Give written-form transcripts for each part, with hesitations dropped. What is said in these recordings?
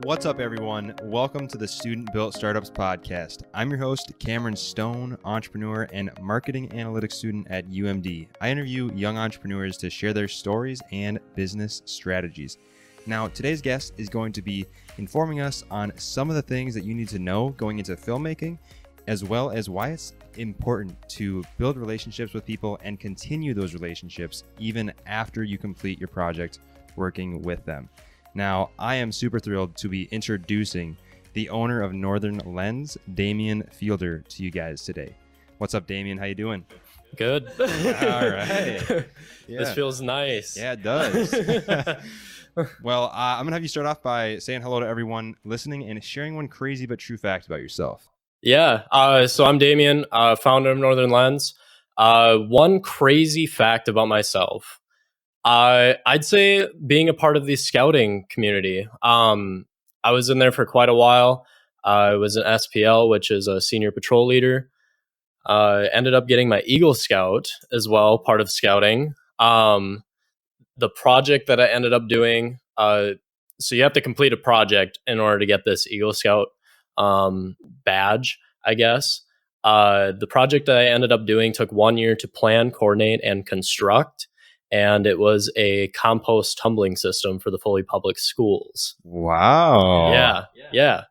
What's up, everyone? Welcome to the Student Built Startups podcast. I'm your host, Cameron Stone, entrepreneur and marketing analytics student at UMD. I interview young entrepreneurs to share their stories and business strategies. Now, today's guest is going to be informing us on some of the things that you need to know going into filmmaking, as well as why it's important to build relationships with people and continue those relationships even after you complete your project working with them. Now, I am super thrilled to be introducing the owner of Northern Lens, Damian Fiedler, to you guys today. What's up, Damian? How you doing? Good. All right. Yeah. This feels nice. Yeah, it does. Well, I'm going to have you start off by saying hello to everyone listening and sharing one crazy but true fact about yourself. Yeah. So I'm Damian, founder of Northern Lens. One crazy fact about myself. I'd say being a part of the scouting community. I was in there for quite a while. I was an SPL, which is a senior patrol leader. Ended up getting my Eagle Scout as well, part of scouting. The project that I ended up doing, so you have to complete a project in order to get this Eagle Scout badge, I guess. The project that I ended up doing took 1 year to plan, coordinate, and construct. And it was a compost tumbling system for the Foley Public Schools. Wow. Yeah.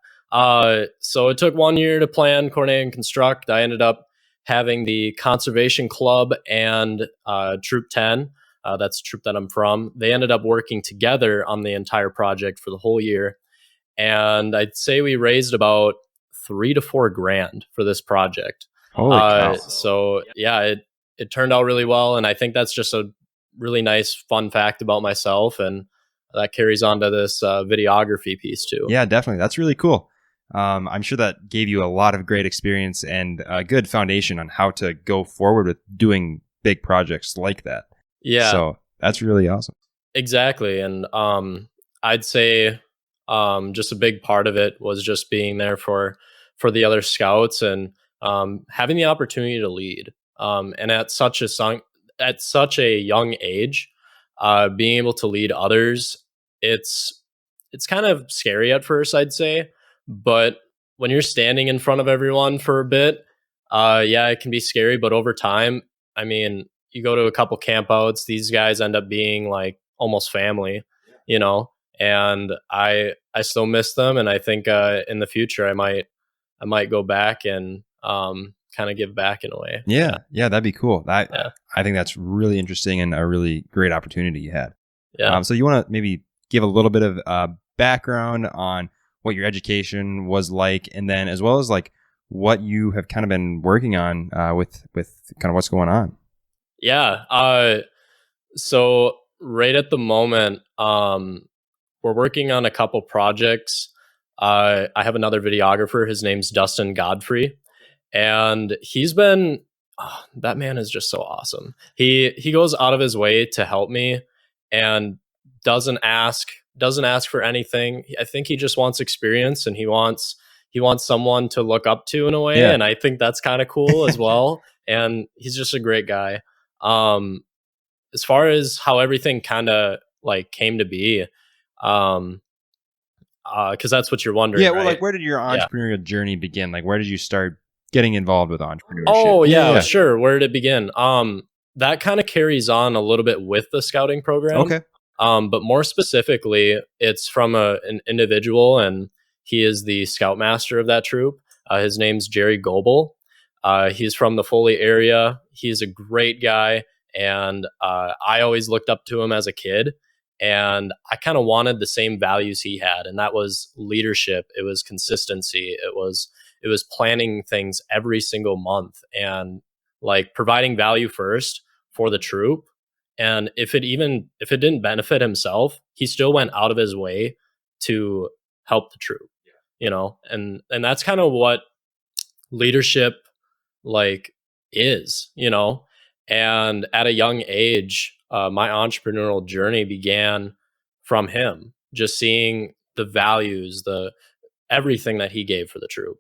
So it took 1 year to plan, coordinate, and construct. I ended up having the Conservation Club and Troop 10. That's the troop that I'm from. They ended up working together on the entire project for the whole year. And I'd say we raised about $3,000 to $4,000 for this project. Holy cow. So yeah, it turned out really well. And I think that's just a really nice fun fact about myself, and that carries on to this videography piece too. Yeah, definitely. That's really cool. I'm sure that gave you a lot of great experience and a good foundation on how to go forward with doing big projects like that. Yeah. So that's really awesome. Exactly. And I'd say just a big part of it was just being there for the other scouts and having the opportunity to lead. And at such a young age, being able to lead others, it's kind of scary at first, I'd say. But when you're standing in front of everyone for a bit, yeah, it can be scary. But over time, I mean, you go to a couple campouts, these guys end up being like almost family, you know. And I still miss them, and I think in the future I might go back and kind of give back in a way. Yeah, that'd be cool. I think that's really interesting and a really great opportunity you had. Yeah. So you want to maybe give a little bit of background on what your education was like, and then as well as like what you have kind of been working on with kind of what's going on. Yeah. So right at the moment, we're working on a couple projects. I have another videographer. His name's Dustin Godfrey. And he's been, that man is just so awesome. He goes out of his way to help me and doesn't ask for anything. I think he just wants experience, and he wants someone to look up to in a way. Yeah. And I think that's kind of cool as well. And he's just a great guy. As far as how everything kind of like came to be, because that's what you're wondering. Yeah. Well, right? Like where did your entrepreneurial journey begin? Like where did you start getting involved with entrepreneurship? Oh, yeah, sure. Where did it begin? That kind of carries on a little bit with the scouting program. Okay. But more specifically, it's from an individual, and he is the scoutmaster of that troop. His name's Jerry Goebel. He's from the Foley area. He's a great guy, and I always looked up to him as a kid. And I kind of wanted the same values he had, and that was leadership. It was consistency. It was planning things every single month and like providing value first for the troop. And if it didn't benefit himself, he still went out of his way to help the troop, you know? And that's kind of what leadership like is, you know? And at a young age, my entrepreneurial journey began from him, just seeing the values, everything that he gave for the troop.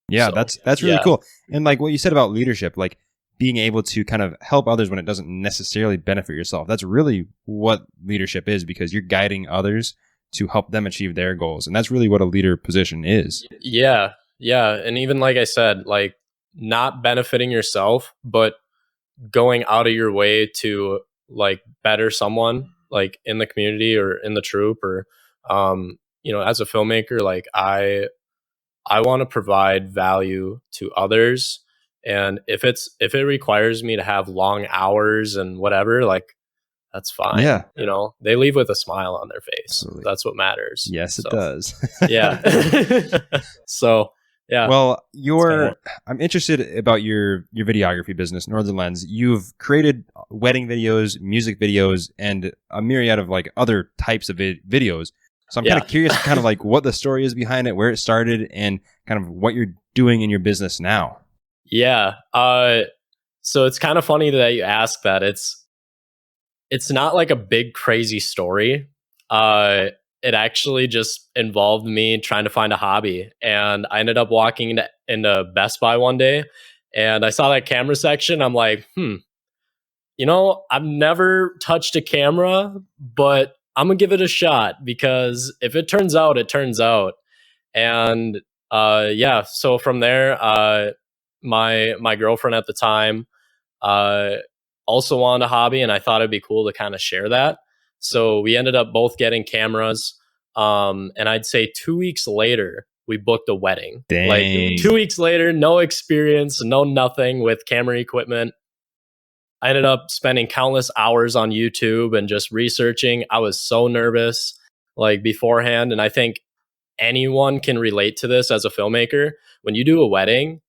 Yeah, so, that's really cool. And like what you said about leadership, like being able to kind of help others when it doesn't necessarily benefit yourself. That's really what leadership is, because you're guiding others to help them achieve their goals. And that's really what a leader position is. Yeah. Yeah. And even like I said, like not benefiting yourself, but going out of your way to like better someone like in the community or in the troop or, as a filmmaker, like I want to provide value to others. And if it requires me to have long hours and whatever, like that's fine. Yeah. They leave with a smile on their face. Absolutely. That's what matters. Yes, it does. Yeah. So, yeah. Well, I'm interested about your videography business, Northern Lens. You've created wedding videos, music videos, and a myriad of like other types of videos. So I'm kind of curious, kind of like what the story is behind it, where it started, and kind of what you're doing in your business now. Yeah. So it's kind of funny that you ask that. It's not like a big crazy story. It actually just involved me trying to find a hobby, and I ended up walking into Best Buy one day, and I saw that camera section. I'm like, I've never touched a camera, but I'm gonna give it a shot because if it turns out, it turns out. And so from there, my girlfriend at the time also wanted a hobby, and I thought it'd be cool to kind of share that. So we ended up both getting cameras. And I'd say 2 weeks later, we booked a wedding. Dang. Like 2 weeks later, no experience, no nothing with camera equipment. I ended up spending countless hours on YouTube and just researching. I was so nervous like beforehand. And I think anyone can relate to this as a filmmaker. When you do a wedding,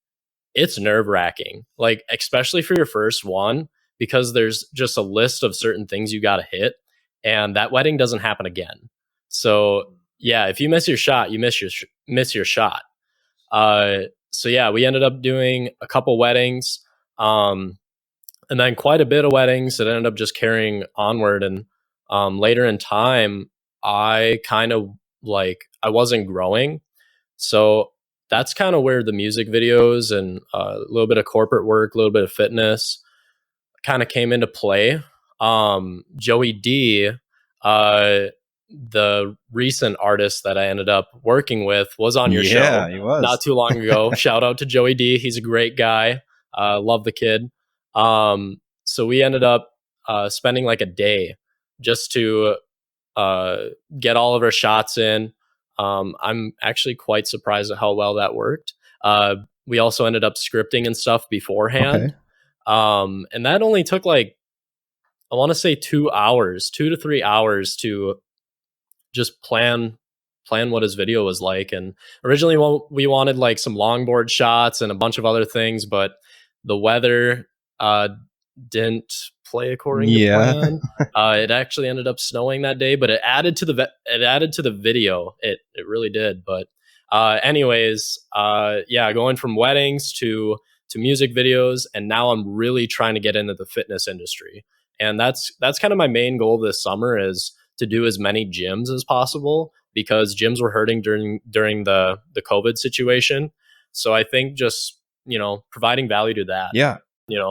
it's nerve-wracking, like especially for your first one, because there's just a list of certain things you got to hit, and that wedding doesn't happen again. So yeah, if you miss your shot, you miss your shot. So yeah, we ended up doing a couple weddings, and then quite a bit of weddings that ended up just carrying onward. And later in time, I kind of like I wasn't growing, so that's kind of where the music videos and a little bit of corporate work, a little bit of fitness kind of came into play. Joey D, the recent artist that I ended up working with, was on your show. Yeah, he was. Not too long ago. Shout out to Joey D. He's a great guy. Love the kid. So we ended up spending like a day just to get all of our shots in. I'm actually quite surprised at how well that worked. We also ended up scripting and stuff beforehand. Okay. And that only took like, I want to say 2 hours, 2 to 3 hours to just plan what his video was like. And originally we wanted like some longboard shots and a bunch of other things, but the weather didn't play according to plan. It actually ended up snowing that day, but it added to the video. It really did. But anyways, going from weddings to music videos, and now I'm really trying to get into the fitness industry. And that's kind of my main goal this summer, is to do as many gyms as possible, because gyms were hurting during the COVID situation. So I think just, providing value to that. Yeah,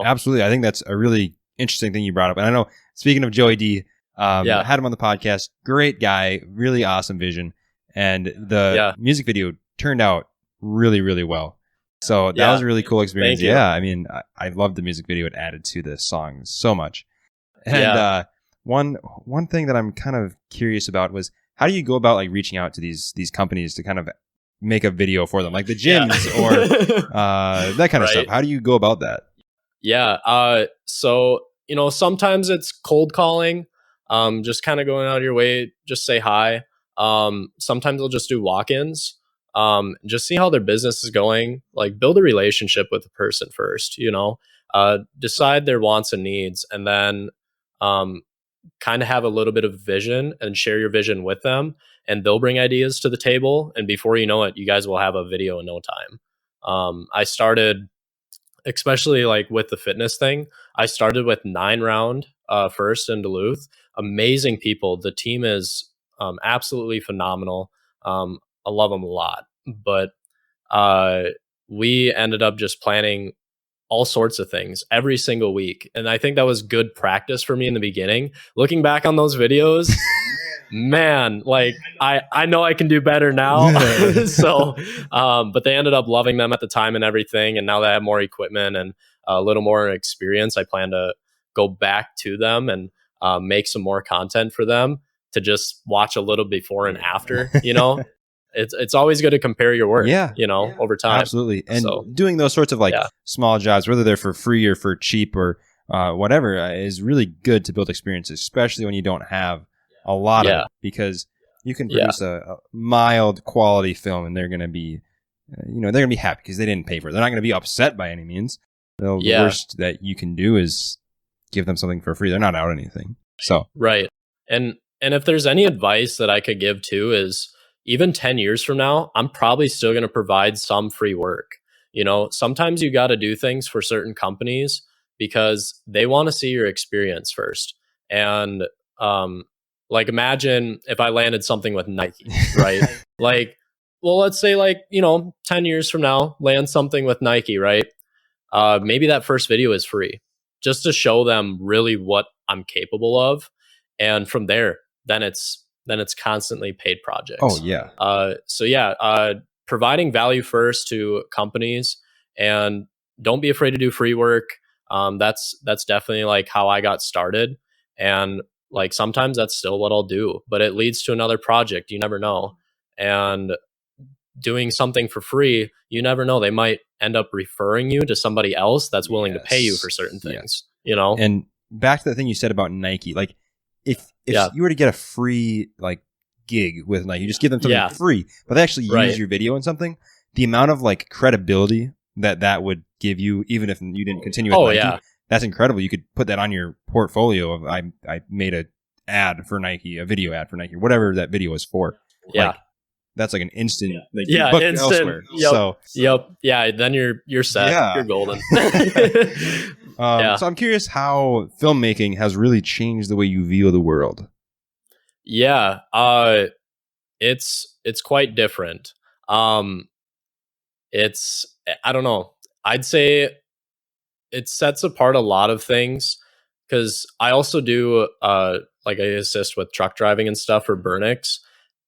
absolutely. I think that's a really interesting thing you brought up. And I know, speaking of Joey D, I had him on the podcast. Great guy, really awesome vision. And the music video turned out really, really well. So that was a really cool experience. Yeah, I mean, I loved the music video. It added to the song so much. And one thing that I'm kind of curious about was, how do you go about like reaching out to these companies to kind of make a video for them, like the gyms or that kind of stuff? How do you go about that? Yeah. So, sometimes it's cold calling, just kind of going out of your way, just say hi. Sometimes they'll just do walk-ins, just see how their business is going, like build a relationship with the person first, decide their wants and needs, and then kind of have a little bit of vision and share your vision with them, and they'll bring ideas to the table. And before you know it, you guys will have a video in no time. I started, especially like with the fitness thing, I started with 9 Round first in Duluth. Amazing people. The team is absolutely phenomenal. I love them a lot. But we ended up just planning all sorts of things every single week. And I think that was good practice for me in the beginning. Looking back on those videos, man, like I know I can do better now. So, but they ended up loving them at the time and everything. And now that I have more equipment and a little more experience, I plan to go back to them and make some more content for them to just watch a little before and after, it's always good to compare your work, Yeah. over time. Absolutely. And So, doing those sorts of like yeah. small jobs, whether they're for free or for cheap or whatever, is really good to build experiences, especially when you don't have a lot of it, because you can produce a mild quality film and they're going to be, they're going to be happy because they didn't pay for it. They're not going to be upset by any means. The worst that you can do is give them something for free. They're not out anything. So, right. And if there's any advice that I could give too is, even 10 years from now, I'm probably still going to provide some free work. Sometimes you got to do things for certain companies because they want to see your experience first. And like, imagine if I landed something with Nike, right? Like, well, let's say 10 years from now, land something with Nike, right? Maybe that first video is free just to show them really what I'm capable of. And from there, then it's constantly paid projects. oh yeah. Providing value first to companies, and don't be afraid to do free work. That's definitely like how I got started, and like sometimes that's still what I'll do, but it leads to another project. You never know, and doing something for free, you never know. They might end up referring you to somebody else that's willing to pay you for certain things. And back to the thing you said about Nike, like if you were to get a free like gig with Nike, you just give them something free, but they actually use your video in something, the amount of like credibility that would give you, even if you didn't continue with Nike, that's incredible. You could put that on your portfolio of I made a ad for Nike, a video ad for Nike, whatever that video was for. Like, that's like an instant, like book elsewhere. Then you're set. You're golden. So I'm curious how filmmaking has really changed the way you view the world. Yeah, it's quite different. It's, I don't know. I'd say it sets apart a lot of things because I also do like I assist with truck driving and stuff for Burnix,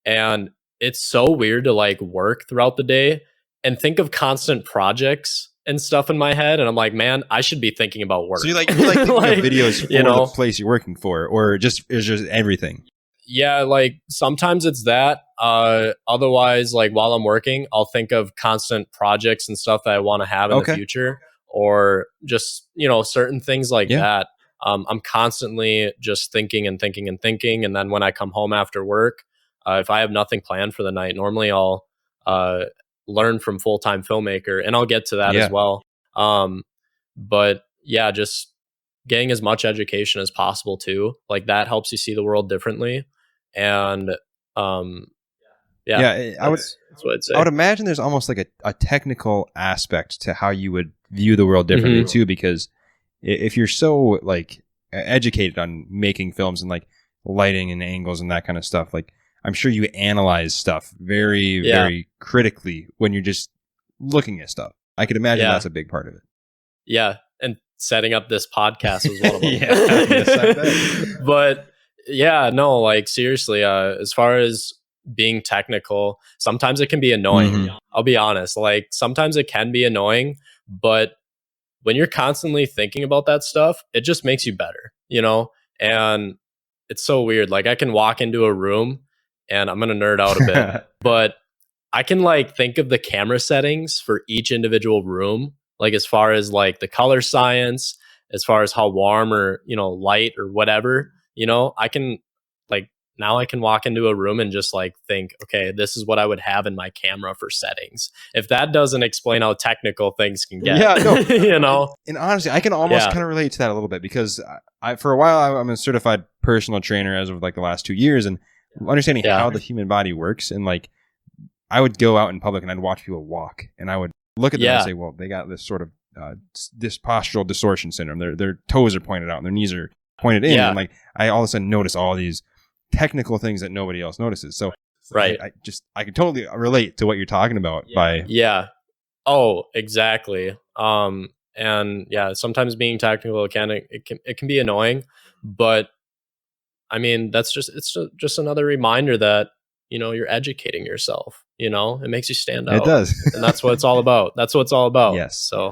and it's so weird to like work throughout the day and think of constant projects and stuff in my head, and I'm like, man, I should be thinking about work. So you like thinking of videos for the place you're working for, or it's just everything? Yeah, like sometimes it's that. Otherwise, like while I'm working, I'll think of constant projects and stuff that I want to have in the future, or just certain things like that. I'm constantly just thinking and thinking and thinking, and then when I come home after work, if I have nothing planned for the night, normally I'll learn from Full-Time Filmmaker, and I'll get to that as well. But yeah, just getting as much education as possible too. Like that helps you see the world differently. And that's what I'd say. I would imagine there's almost like a technical aspect to how you would view the world differently too, because if you're so like educated on making films and like lighting and angles and that kind of stuff, like I'm sure you analyze stuff very, very critically when you're just looking at stuff. I could imagine that's a big part of it. Yeah. And setting up this podcast was one of them. But yeah, no, like seriously, as far as being technical, sometimes it can be annoying. I'll be honest. Like sometimes it can be annoying, but when you're constantly thinking about that stuff, it just makes you better, and it's so weird. Like I can walk into a room, and I'm going to nerd out a bit, but I can like think of the camera settings for each individual room, like as far as like the color science, as far as how warm or, light or whatever, I can like, now I can walk into a room and just like think, okay, this is what I would have in my camera for settings. If that doesn't explain how technical things can get, And honestly, I can almost kind of relate to that a little bit, because for a while I'm a certified personal trainer as of like the last 2 years, and understanding how the human body works. And like, I would go out in public and I'd watch people walk, and I would look at them and say, well, they got this sort of this postural distortion syndrome. Their toes are pointed out and their knees are pointed in. And like, I all of a sudden notice all these technical things that nobody else notices. So I can totally relate to what you're talking about Oh, exactly. And sometimes being technical it can be annoying, but I mean, just another reminder that, you're educating yourself, it makes you stand It out. does. And that's what it's all about. That's what it's all about. Yes. So,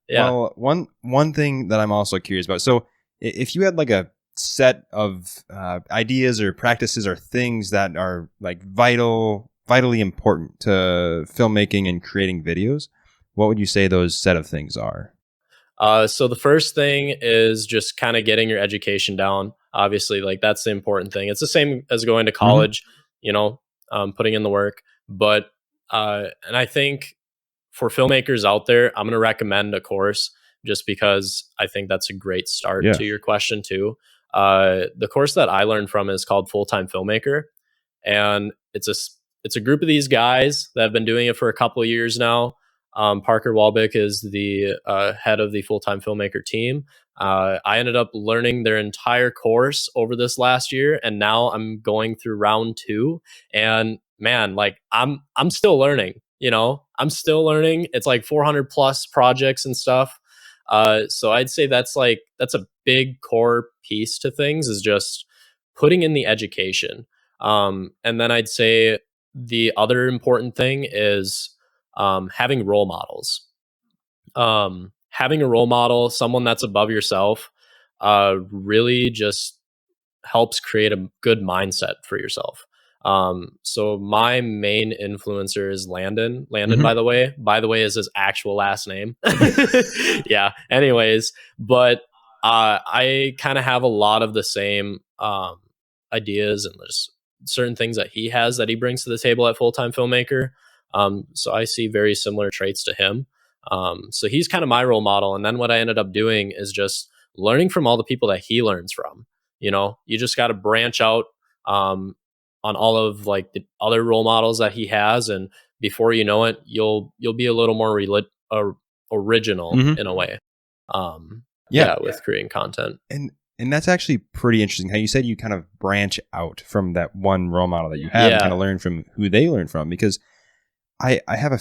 yeah. Well, one thing that I'm also curious about. So, if you had like a set of ideas or practices or things that are like vitally important to filmmaking and creating videos, what would you say those set of things are? So the first thing is just kind of getting your education down. Obviously, like that's the important thing. It's the same as going to Mm-hmm. college, putting in the work. But and I think for filmmakers out there, I'm going to recommend a course just because I think that's a great start Yeah. to your question too. The course that I learned from is called Full Time Filmmaker, and it's a group of these guys that have been doing it for a couple of years now. Parker Walbick is the head of the Full Time Filmmaker team. I ended up learning their entire course over this last year, and now I'm going through round 2. And man, like I'm still learning. I'm still learning. It's like 400 plus projects and stuff. So I'd say that's a big core piece to things, is just putting in the education. And then I'd say the other important thing is having role models. Having a role model, someone that's above yourself, really just helps create a good mindset for yourself. So my main influencer is Landon. Landon, Mm-hmm. by the way, is his actual last name. Yeah. Anyways, but I kind of have a lot of the same ideas and just certain things that he has that he brings to the table at Full Time Filmmaker. So I see very similar traits to him. So he's kind of my role model. And then what I ended up doing is just learning from all the people that he learns from. You just got to branch out on all of like the other role models that he has, and before you know it, you'll be a little more original Mm-hmm. in a way. Yeah. With creating content. And that's actually pretty interesting how you said you kind of branch out from that one role model that you have and kind of learn from who they learn from, because I have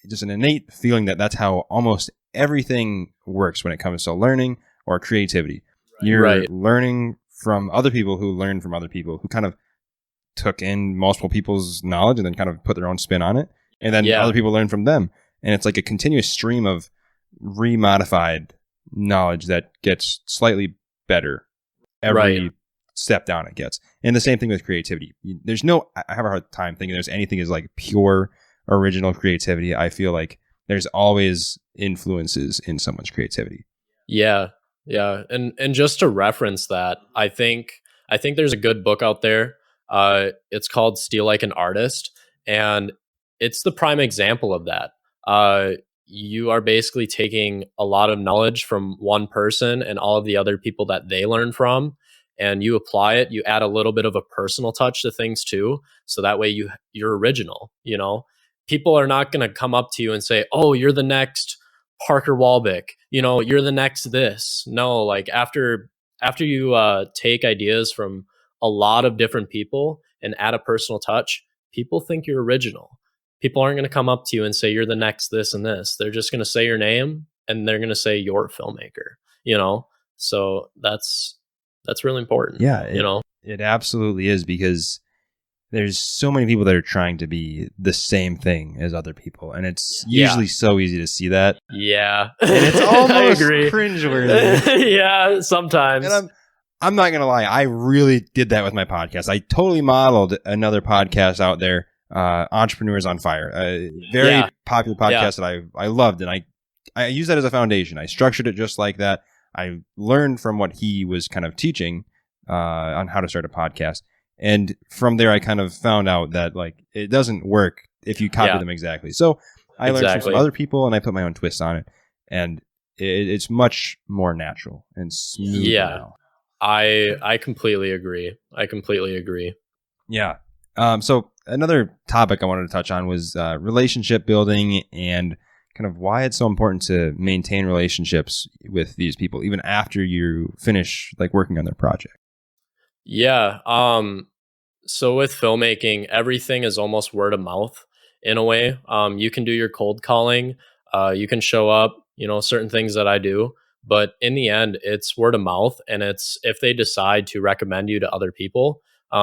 just an innate feeling that that's how almost everything works when it comes to learning or creativity. You're learning from other people who learn from other people who kind of took in multiple people's knowledge and then kind of put their own spin on it. And then other people learn from them. And it's like a continuous stream of remodified knowledge that gets slightly better every step down it gets. And the same thing with creativity. I have a hard time thinking there's anything as like pure original creativity. I feel like there's always influences in someone's creativity. Yeah. And just to reference that, I think there's a good book out there. It's called Steal Like an Artist, and it's the prime example of that. You are basically taking a lot of knowledge from one person and all of the other people that they learn from, and you apply it. You add a little bit of a personal touch to things too, so that way you're original. People are not going to come up to you and say, "Oh, you're the next Parker Walbick. You're the next this." No, like after you take ideas from a lot of different people and add a personal touch, people think you're original. People aren't going to come up to you and say you're the next this and this. They're just going to say your name, and they're going to say you're a filmmaker. So that's really important. Yeah, it absolutely is, because there's so many people that are trying to be the same thing as other people, and it's usually so easy to see that. Yeah, and it's almost cringeworthy. Yeah, sometimes. And I'm not gonna lie, I really did that with my podcast. I totally modeled another podcast out there, Entrepreneurs on Fire, a very popular podcast that I loved, and I used that as a foundation. I structured it just like that. I learned from what he was kind of teaching on how to start a podcast. And from there, I kind of found out that like it doesn't work if you copy them exactly. So I learned from some other people, and I put my own twist on it, and it's much more natural and smooth now. I completely agree. Yeah. So another topic I wanted to touch on was relationship building and kind of why it's so important to maintain relationships with these people even after you finish like working on their project. Yeah. So with filmmaking, everything is almost word of mouth in a way. You can do your cold calling. You can show up, certain things that I do. But in the end, it's word of mouth, and it's if they decide to recommend you to other people.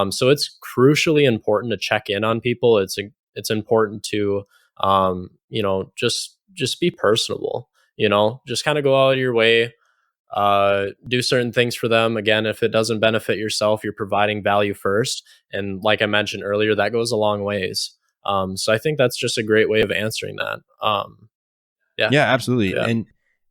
So it's crucially important to check in on people. It's important to just be personable. Just kind of go out of your way, do certain things for them. Again, if it doesn't benefit yourself, you're providing value first. And like I mentioned earlier, that goes a long ways. So I think that's just a great way of answering that. Yeah. Yeah, absolutely. Yeah.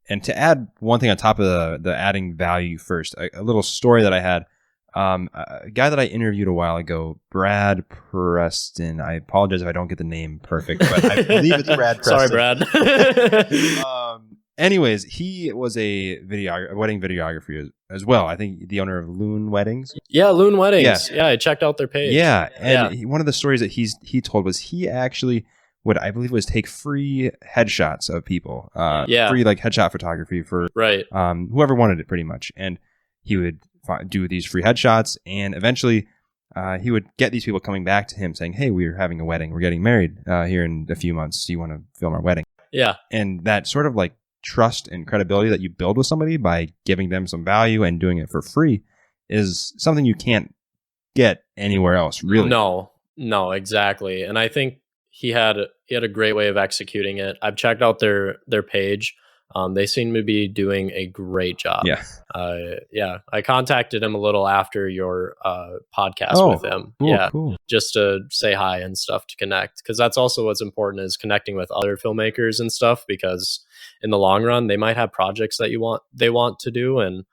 And to add one thing on top of the adding value first, a little story that I had, a guy that I interviewed a while ago, Brad Preston. I apologize if I don't get the name perfect, but I believe it's Brad Preston. Sorry, Brad. Anyways, he was a wedding videographer as well. I think the owner of Loon Weddings. Yeah, Loon Weddings. Yeah, I checked out their page. Yeah, and one of the stories that he told was he actually would, I believe, was take free headshots of people. Free like headshot photography for whoever wanted it, pretty much. And he would do these free headshots, and eventually he would get these people coming back to him saying, "Hey, we're having a wedding. We're getting married here in a few months. Do you want to film our wedding?" Yeah, and that sort of like trust and credibility that you build with somebody by giving them some value and doing it for free is something you can't get anywhere else, really. No, exactly. And I think he had a great way of executing it. I've checked out their page. They seem to be doing a great job. Yeah. I contacted him a little after your podcast with him. Cool. Just to say hi and stuff, to connect, because that's also what's important, is connecting with other filmmakers and stuff, because in the long run they might have projects that they want to do, and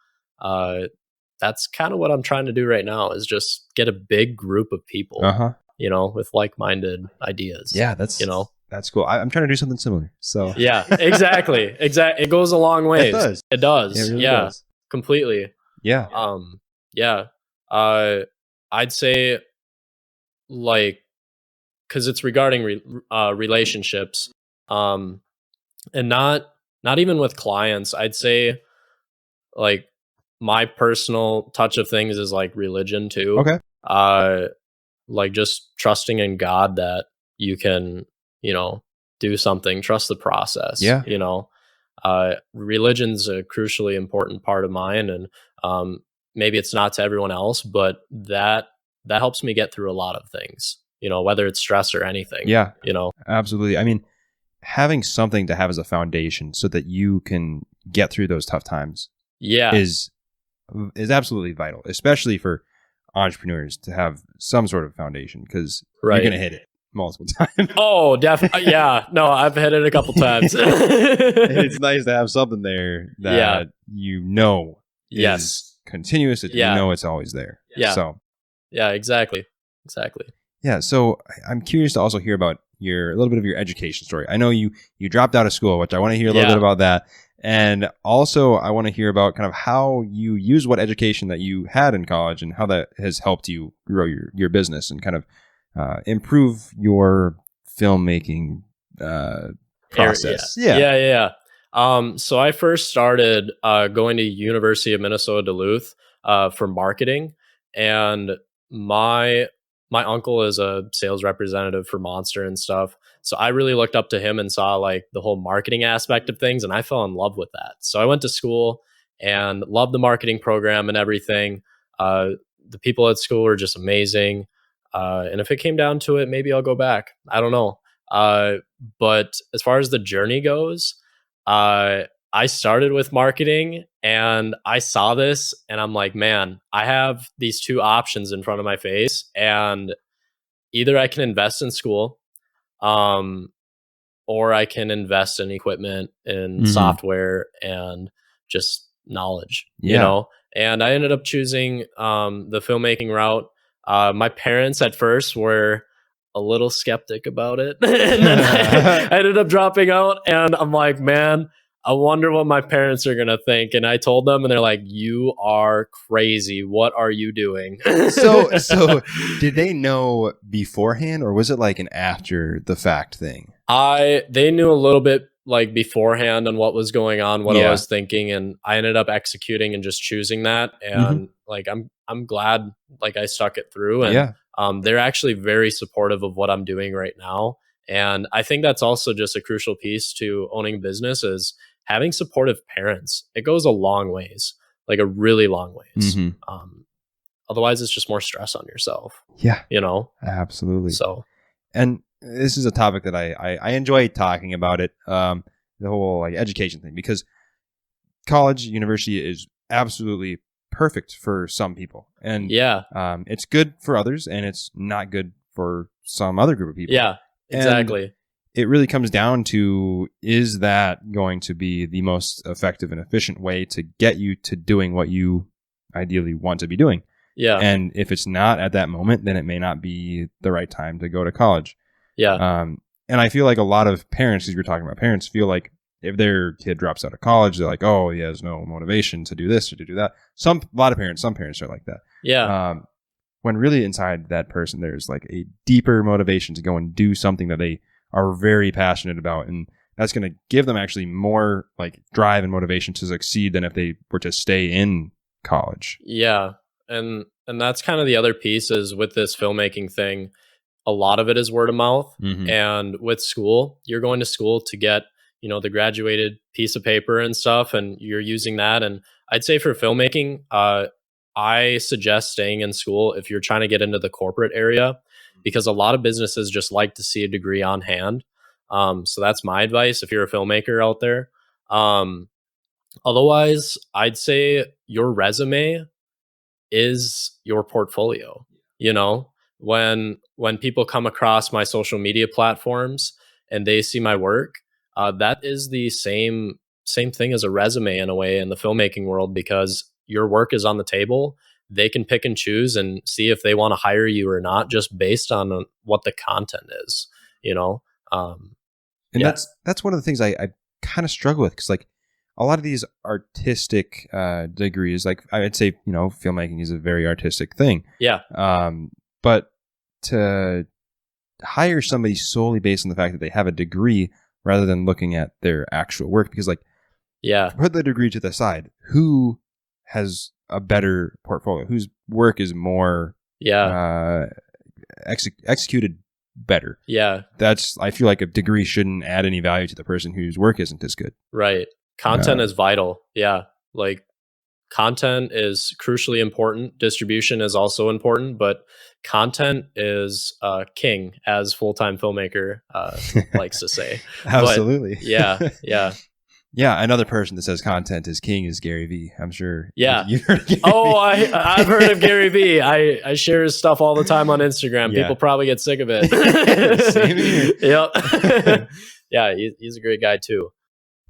that's kind of what I'm trying to do right now, is just get a big group of people, with like-minded ideas. Yeah, that's cool. I'm trying to do something similar. So yeah, exactly. It goes a long way. It does. It really does. Completely. Yeah. I'd say, like, because it's regarding relationships, and not even with clients. I'd say, like, my personal touch of things is like religion too. Okay. Like just trusting in God that you can, do something, trust the process. Yeah. Religion's a crucially important part of mine, and maybe it's not to everyone else, but that helps me get through a lot of things, whether it's stress or anything. Yeah. Absolutely. I mean, having something to have as a foundation so that you can get through those tough times is absolutely vital, especially for entrepreneurs, to have some sort of foundation, because you're going to hit it multiple times. Oh, definitely. Yeah. No, I've hit it a couple times. It's nice to have something there that is continuous, that it's always there. Yeah. So yeah, exactly. Yeah. So I'm curious to also hear about a little bit of your education story. I know you dropped out of school, which I want to hear a little bit about that. And also I want to hear about kind of how you use what education that you had in college and how that has helped you grow your business and kind of improve your filmmaking process. Yeah. So I first started going to University of Minnesota Duluth for marketing, and my uncle is a sales representative for Monster and stuff. So I really looked up to him and saw like the whole marketing aspect of things, and I fell in love with that. So I went to school and loved the marketing program and everything. The people at school were just amazing. And if it came down to it, maybe I'll go back. I don't know. But as far as the journey goes, I started with marketing, and I saw this and I'm like, man, I have these two options in front of my face, and either I can invest in school, or I can invest in equipment and software and just knowledge, and I ended up choosing the filmmaking route. My parents at first were a little skeptic about it. And then I ended up dropping out, and I'm like, man, I wonder what my parents are going to think. And I told them, and they're like, you are crazy. What are you doing? So did they know beforehand, or was it like an after the fact thing? They knew a little bit like beforehand on what was going on, what I was thinking, and I ended up executing and just choosing that. And like, I'm glad like I stuck it through, and they're actually very supportive of what I'm doing right now. And I think that's also just a crucial piece to owning a business, is having supportive parents, it goes a long ways, like a really long ways. Otherwise it's just more stress on yourself. Yeah, you know? absolutely. So, And this is a topic that I enjoy talking about it, the whole like education thing, because college, university is absolutely perfect for some people. And yeah. it's good for others and it's not good for some other group of people. Yeah, exactly. And it really comes down to, is that going to be the most effective and efficient way to get you to doing what you ideally want to be doing? Yeah. And if it's not at that moment, then it may not be the right time to go to college. Yeah. And I feel like a lot of parents, as you're talking about, parents feel like if their kid drops out of college, they're like, oh, he has no motivation to do this or to do that. Some parents are like that. Yeah. When really inside that person, there's like a deeper motivation to go and do something that they are very passionate about. And that's going to give them actually more like drive and motivation to succeed than if they were to stay in college. Yeah. And that's kind of the other piece is with this filmmaking thing, a lot of it is word of mouth. And with school, you're going to school to get, the graduated piece of paper and stuff, and you're using that. And I'd say for filmmaking, I suggest staying in school if you're trying to get into the corporate area, because a lot of businesses just like to see a degree on hand. So that's my advice if you're a filmmaker out there. Otherwise, I'd say your resume is your portfolio. When people come across my social media platforms and they see my work, that is the same thing as a resume in a way in the filmmaking world, because your work is on the table. They can pick and choose and see if they want to hire you or not, just based on what the content is. And that's one of the things I kind of struggle with, because like a lot of these artistic degrees, like I'd say, filmmaking is a very artistic thing. Yeah. But to hire somebody solely based on the fact that they have a degree rather than looking at their actual work, because like, yeah, put the degree to the side, who has a better portfolio, whose work is more executed better? Yeah. I feel like a degree shouldn't add any value to the person whose work isn't as good. Right. Content is vital. Yeah. Like content is crucially important. Distribution is also important, but content is king, as full-time filmmaker likes to say. Absolutely. But yeah. Yeah, another person that says content is king is Gary Vee. I'm sure. Yeah. You've heard of Gary Vee. I've heard of Gary Vee. I share his stuff all the time on Instagram. Yeah. People probably get sick of it. Same here. Yep. Yeah, he's a great guy too.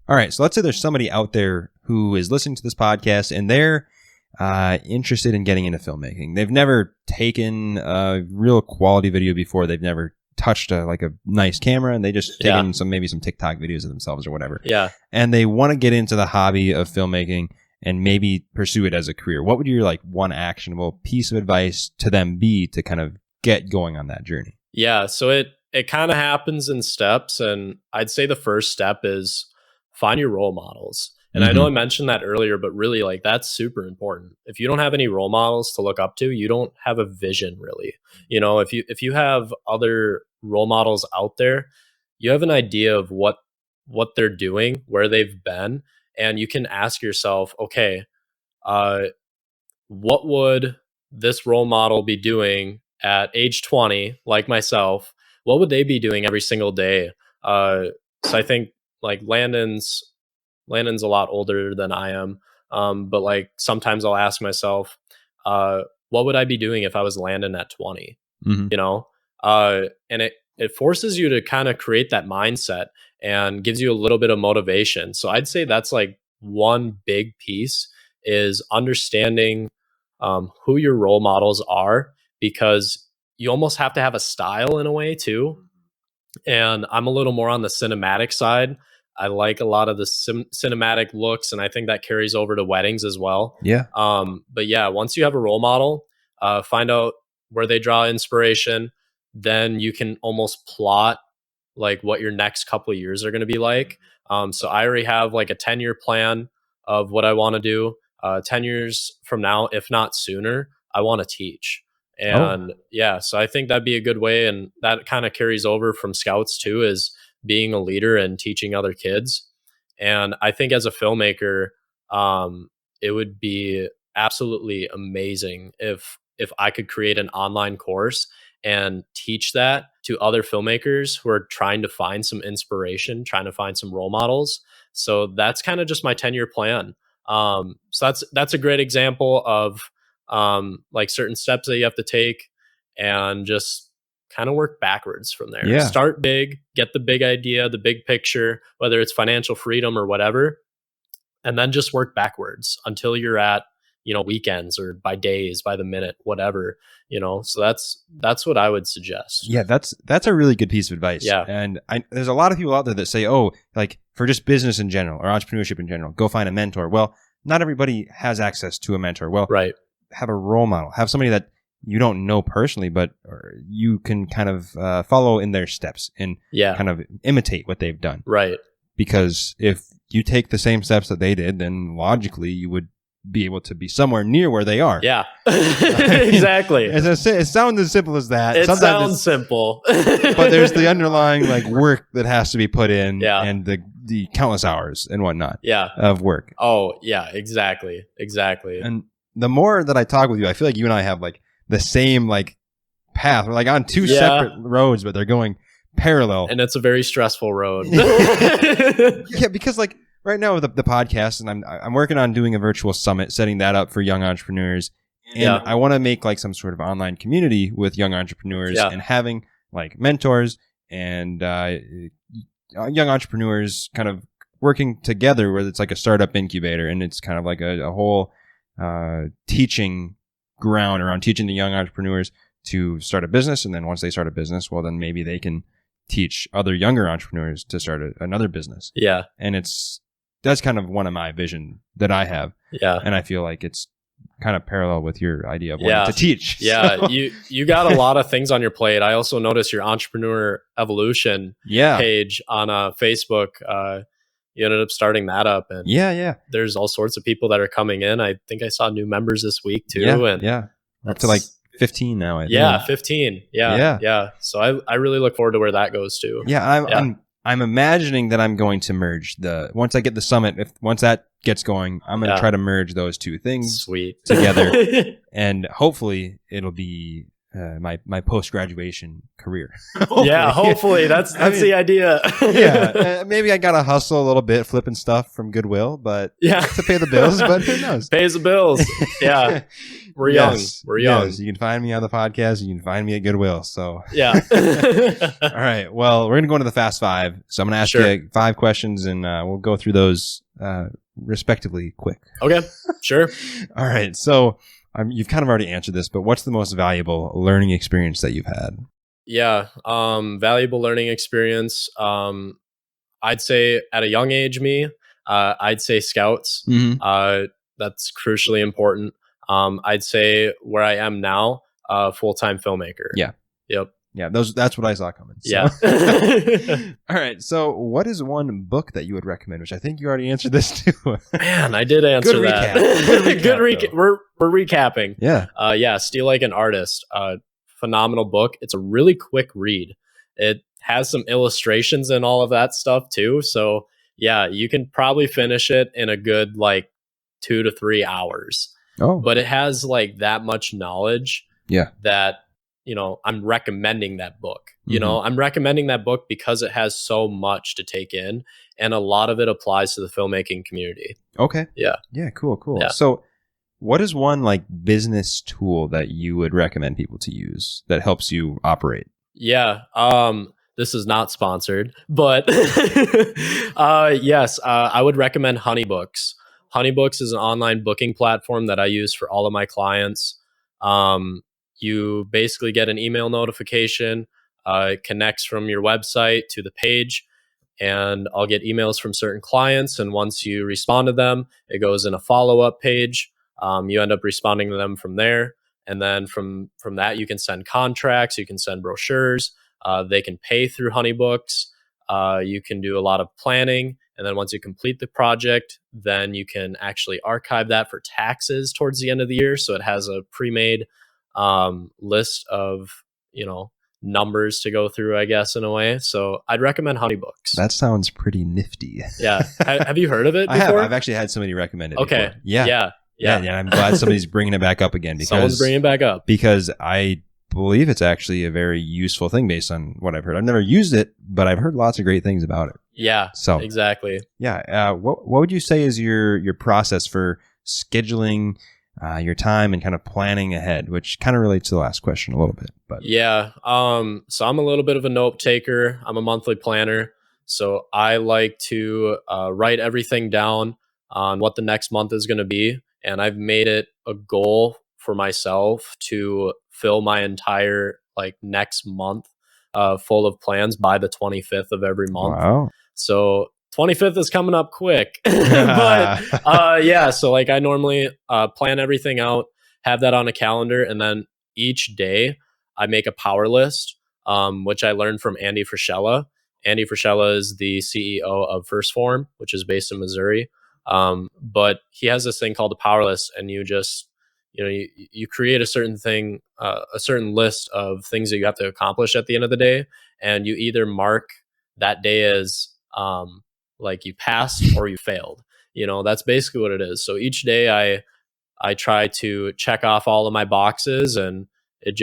All right, so let's say there's somebody out there who is listening to this podcast and they're interested in getting into filmmaking. They've never taken a real quality video before. They've never touched a nice camera, and they just taken maybe some TikTok videos of themselves or whatever. Yeah. And they want to get into the hobby of filmmaking and maybe pursue it as a career. What would your one actionable piece of advice to them be to kind of get going on that journey? Yeah, so it kind of happens in steps, and I'd say the first step is find your role models. And I know I mentioned that earlier, but really that's super important. If you don't have any role models to look up to, you don't have a vision really. If you have other role models out there, you have an idea of what they're doing, where they've been, and you can ask yourself, okay, what would this role model be doing at age 20, like myself? What would they be doing every single day? So I think Landon's a lot older than I am. But sometimes I'll ask myself, what would I be doing if I was Landon at 20? And it forces you to kind of create that mindset and gives you a little bit of motivation. So I'd say that's one big piece is understanding who your role models are, because you almost have to have a style in a way too. And I'm a little more on the cinematic side. I like a lot of the cinematic looks, and I think that carries over to weddings as well. Yeah. But yeah, once you have a role model, find out where they draw inspiration, then you can almost plot what your next couple of years are going to be like. So I already have a 10-year plan of what I want to do. 10 years from now, if not sooner, I want to teach. And so I think that'd be a good way. And that kind of carries over from scouts too, is being a leader and teaching other kids. And I think as a filmmaker, it would be absolutely amazing if I could create an online course and teach that to other filmmakers who are trying to find some inspiration, trying to find some role models. So that's kind of just my 10-year plan. So that's a great example of like certain steps that you have to take and just kind of work backwards from there. Yeah. Start big, get the big idea, the big picture, whether it's financial freedom or whatever, and then just work backwards until you're at, weekends or by days, by the minute, whatever, so that's what I would suggest. Yeah, that's a really good piece of advice. Yeah. And there's a lot of people out there that say, oh, like for just business in general or entrepreneurship in general, go find a mentor. Well, not everybody has access to a mentor. Well, Right. have a role model, have somebody that you don't know personally, but you can kind of follow in their steps and Yeah. kind of imitate what they've done. Right. Because if you take the same steps that they did, then logically you would be able to be somewhere near where they are. Yeah. Exactly. It sounds as simple as that. It Sometimes sounds simple. but there's the underlying like work that has to be put in, Yeah. and the countless hours and whatnot Yeah. of work. Oh, yeah, exactly. And the more that I talk with you, I feel like you and I have like the same like path. We're like on two Yeah. separate roads, but they're going parallel. And it's a very stressful road. Yeah, because like right now with the podcast, and I'm working on doing a virtual summit, setting that up for young entrepreneurs. And Yeah. I want to make like some sort of online community with young entrepreneurs, Yeah. and having like mentors and young entrepreneurs kind of working together, where it's like a startup incubator, and it's kind of like a whole teaching ground around teaching the young entrepreneurs to start a business. And then once they start a business, well, then maybe they can teach other younger entrepreneurs to start another business. Yeah. And that's kind of one of my vision that I have. Yeah. And I feel like it's kind of parallel with your idea of Yeah. wanting to teach. Yeah. So, You got a lot of things on your plate. I also noticed your entrepreneur evolution yeah. page on Facebook. You ended up starting that up, and Yeah. there's all sorts of people that are coming in. I think I saw new members this week too. Yeah. And Yeah. Up to like 15 now, I think. yeah, 15. Yeah. Yeah. So I really look forward to where that goes to. Yeah. I'm imagining that I'm going to merge once I get the summit, once that gets going, I'm going to try to merge those two things Sweet. together. And hopefully it'll be my post-graduation career. Yeah, hopefully that's I mean, the idea. Yeah, maybe I gotta hustle a little bit flipping stuff from Goodwill, but Yeah. to pay the bills. But who knows? Pays the bills. Yeah. We're Yes, young. We're young. yes. You can find me on the podcast. You can find me at Goodwill. So, Yeah. all right. Well, we're gonna go into the Fast Five. So I'm gonna ask Sure. you 5 questions, and we'll go through those respectively quick. Okay. Sure. All right. So you've kind of already answered this, but what's the most valuable learning experience that you've had? Yeah. Valuable learning experience. I'd say at a young age, I'd say scouts. Mm-hmm. That's crucially important. I'd say where I am now, full-time filmmaker. Yeah. Yep. Yeah. That's what I saw coming. So. Yeah. All right. So, what is one book that you would recommend? Which I think you already answered this too. Man, I did answer Good that. recap. Good recap. We're recapping. Yeah. Yeah. Steal Like an Artist. Phenomenal book. It's a really quick read. It has some illustrations and all of that stuff too. So yeah, you can probably finish it in a good like 2 to 3 hours. Oh. But it has like that much knowledge. Yeah. That I'm recommending that book. I'm recommending that book because it has so much to take in, and a lot of it applies to the filmmaking community. Okay. Yeah. Yeah. Cool. Yeah. So, what is one like business tool that you would recommend people to use that helps you operate? Yeah. This is not sponsored, but yes, I would recommend Honeybooks. Honeybooks is an online booking platform that I use for all of my clients. You basically get an email notification. It connects from your website to the page, and I'll get emails from certain clients. And once you respond to them, it goes in a follow-up page. You end up responding to them from there. And then from that, you can send contracts, you can send brochures. They can pay through Honeybooks. You can do a lot of planning. And then once you complete the project, then you can actually archive that for taxes towards the end of the year. So it has a pre-made list of, numbers to go through, I guess, in a way. So I'd recommend Honeybooks. That sounds pretty nifty. Yeah. Have you heard of it before? I have. I've actually had somebody recommend it Okay. before. Yeah. Yeah. And I'm glad somebody's bringing it back up again, because Someone's bringing it back up. Because I believe it's actually a very useful thing based on what I've heard. I've never used it, but I've heard lots of great things about it. Yeah. So exactly. Yeah. What would you say is your process for scheduling your time and kind of planning ahead, which kind of relates to the last question a little bit? But yeah. So I'm a little bit of a note taker. I'm a monthly planner. So I like to write everything down on what the next month is going to be. And I've made it a goal for myself to fill my entire next month full of plans by the 25th of every month. Wow. So 25th is coming up quick. But yeah, so I normally plan everything out, have that on a calendar, and then each day I make a power list, which I learned from Andy Frischella. Andy Frischella is the CEO of First Form, which is based in Missouri. But he has this thing called a power list, and you just, you create a certain thing, a certain list of things that you have to accomplish at the end of the day. And you either mark that day as you passed or you failed. That's basically what it is. So each day I try to check off all of my boxes, and it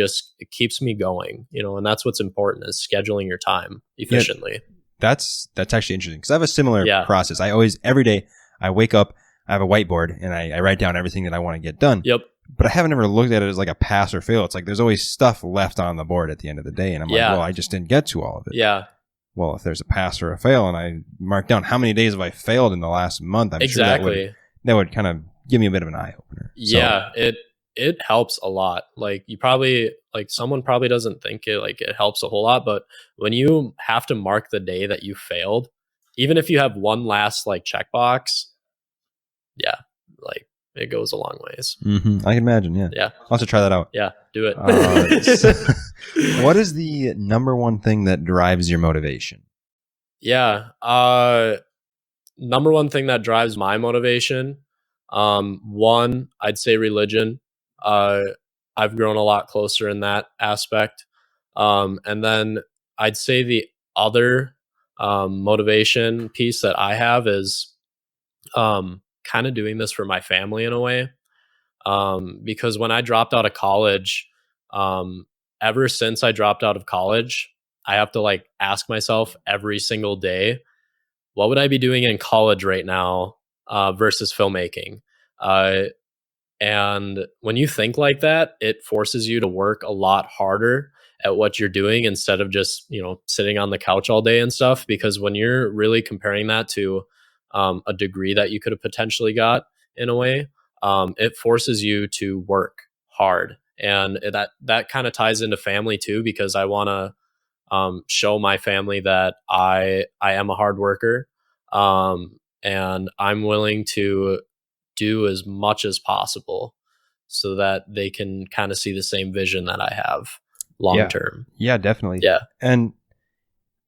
keeps me going, and that's what's important, is scheduling your time efficiently. Yeah, that's actually interesting, because I have a similar process. Every day I wake up, I have a whiteboard, and I write down everything that I want to get done. Yep. But I haven't ever looked at it as like a pass or fail. It's like there's always stuff left on the board at the end of the day. And I'm like, well, I just didn't get to all of it. Yeah. Well, if there's a pass or a fail, and I mark down how many days have I failed in the last month, I'm sure that would kind of give me a bit of an eye opener. Yeah, it helps a lot. You probably someone probably doesn't think it helps a whole lot, but when you have to mark the day that you failed, even if you have one last checkbox, it goes a long ways. Mm-hmm. I can imagine. Yeah. Yeah. I'll have to try that out. Yeah. Do it. What is the number one thing that drives your motivation? Yeah. Number one thing that drives my motivation. One, I'd say religion. I've grown a lot closer in that aspect. And then I'd say the other motivation piece that I have is kind of doing this for my family in a way. Because when I dropped out of college, ever since I dropped out of college, I have to ask myself every single day, what would I be doing in college right now versus filmmaking? And when you think like that, it forces you to work a lot harder at what you're doing instead of just, sitting on the couch all day and stuff. Because when you're really comparing that to a degree that you could have potentially got in a way, it forces you to work hard. And that kind of ties into family too, because I want to show my family that I am a hard worker, and I'm willing to do as much as possible so that they can kind of see the same vision that I have long term. Yeah, definitely. Yeah. And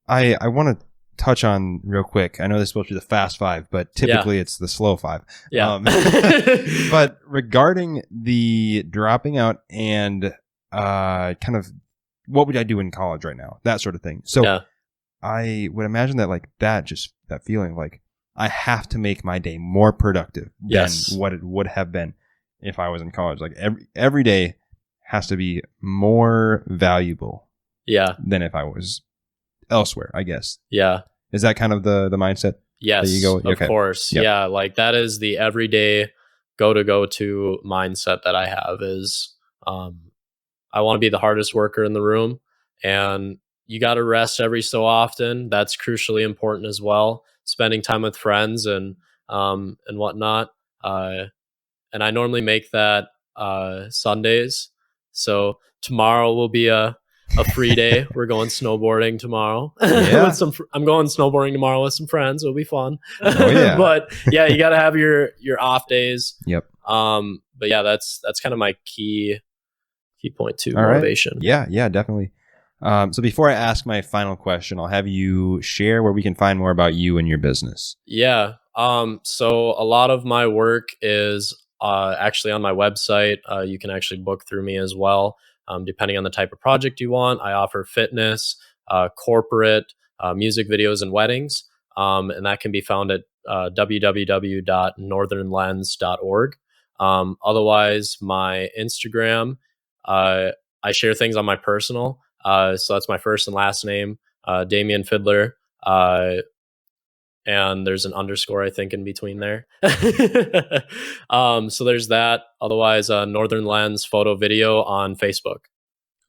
I want to touch on real quick. I know this is supposed to be the fast five, but typically it's the slow five. Yeah. But regarding the dropping out and kind of what would I do in college right now, that sort of thing. So I would imagine that that feeling I have to make my day more productive than what it would have been if I was in college. Every day has to be more valuable than if I was elsewhere, I guess. Yeah. Is that kind of the mindset? Yes, that you go? Of course. Yep. Yeah, that is the everyday go-to mindset that I have is I want to be the hardest worker in the room, and you got to rest every so often. That's crucially important as well. Spending time with friends and whatnot. And I normally make that Sundays. So tomorrow will be a free day. We're going snowboarding tomorrow. Yeah. I'm going snowboarding tomorrow with some friends. It'll be fun. Oh, yeah. But yeah, you got to have your off days. Yep. But yeah, that's kind of my key point to motivation. Right. Yeah, definitely. So before I ask my final question, I'll have you share where we can find more about you and your business. Yeah. So a lot of my work is actually on my website. You can actually book through me as well. depending on the type of project you want. I offer fitness, corporate, music videos, and weddings. And that can be found at www.northernlens.org. Otherwise, my Instagram, I share things on my personal. So that's my first and last name, Damian Fiedler. And there's an underscore, I think, in between there. So there's that. Otherwise, Northern Lens Photo Video on Facebook.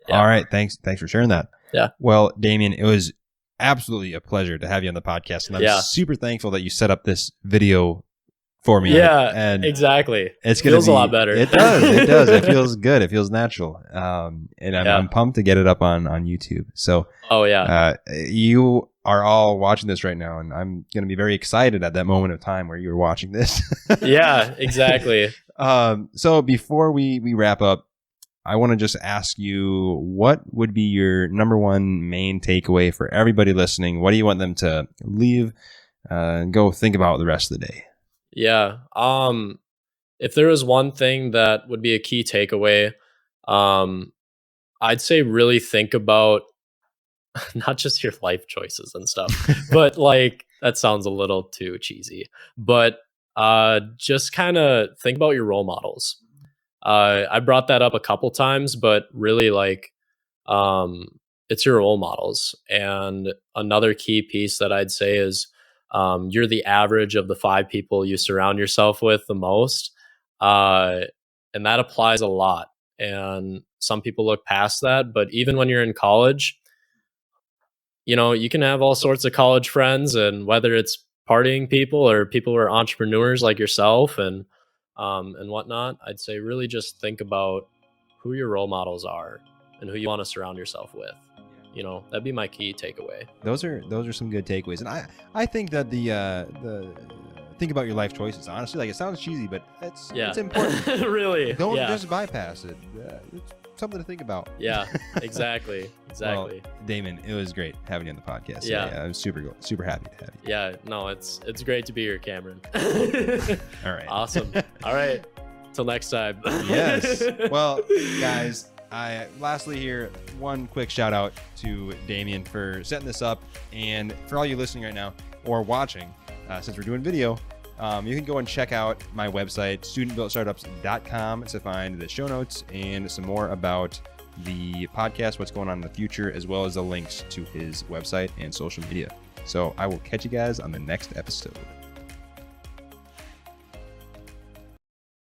Yeah. All right. Thanks for sharing that. Yeah. Well, Damian, it was absolutely a pleasure to have you on the podcast. And I'm super thankful that you set up this video for me. Yeah, and exactly. It feels a lot better. It does. It does. It feels good. It feels natural. And I'm pumped to get it up on YouTube. So, you are all watching this right now, and I'm going to be very excited at that moment of time where you're watching this. Yeah, exactly. So before we wrap up, I want to just ask you, what would be your number one main takeaway for everybody listening? What do you want them to leave and go think about the rest of the day? Yeah. If there was one thing that would be a key takeaway, I'd say really think about not just your life choices and stuff, but like, that sounds a little too cheesy, but just kind of think about your role models. I brought that up a couple times, but really, like, it's your role models. And another key piece that I'd say is, you're the average of the 5 people you surround yourself with the most. And that applies a lot. And some people look past that, but even when you're in college, you can have all sorts of college friends, and whether it's partying people or people who are entrepreneurs like yourself and whatnot, I'd say really just think about who your role models are and who you want to surround yourself with. That'd be my key takeaway. Those are some good takeaways. And I think that the think about your life choices. Honestly, like, it sounds cheesy, but it's important. Really. Don't just bypass it. It's something to think about. Yeah, exactly. Well, Damon, it was great having you on the podcast. Yeah. I'm super happy to have you. Yeah, no, it's great to be here, Cameron. All right. Awesome. All right. Till next time. Yes. Well, guys, lastly here, one quick shout out to Damian for setting this up, and for all you listening right now or watching, since we're doing video, you can go and check out my website, studentbuiltstartups.com, to find the show notes and some more about the podcast, what's going on in the future, as well as the links to his website and social media. So I will catch you guys on the next episode.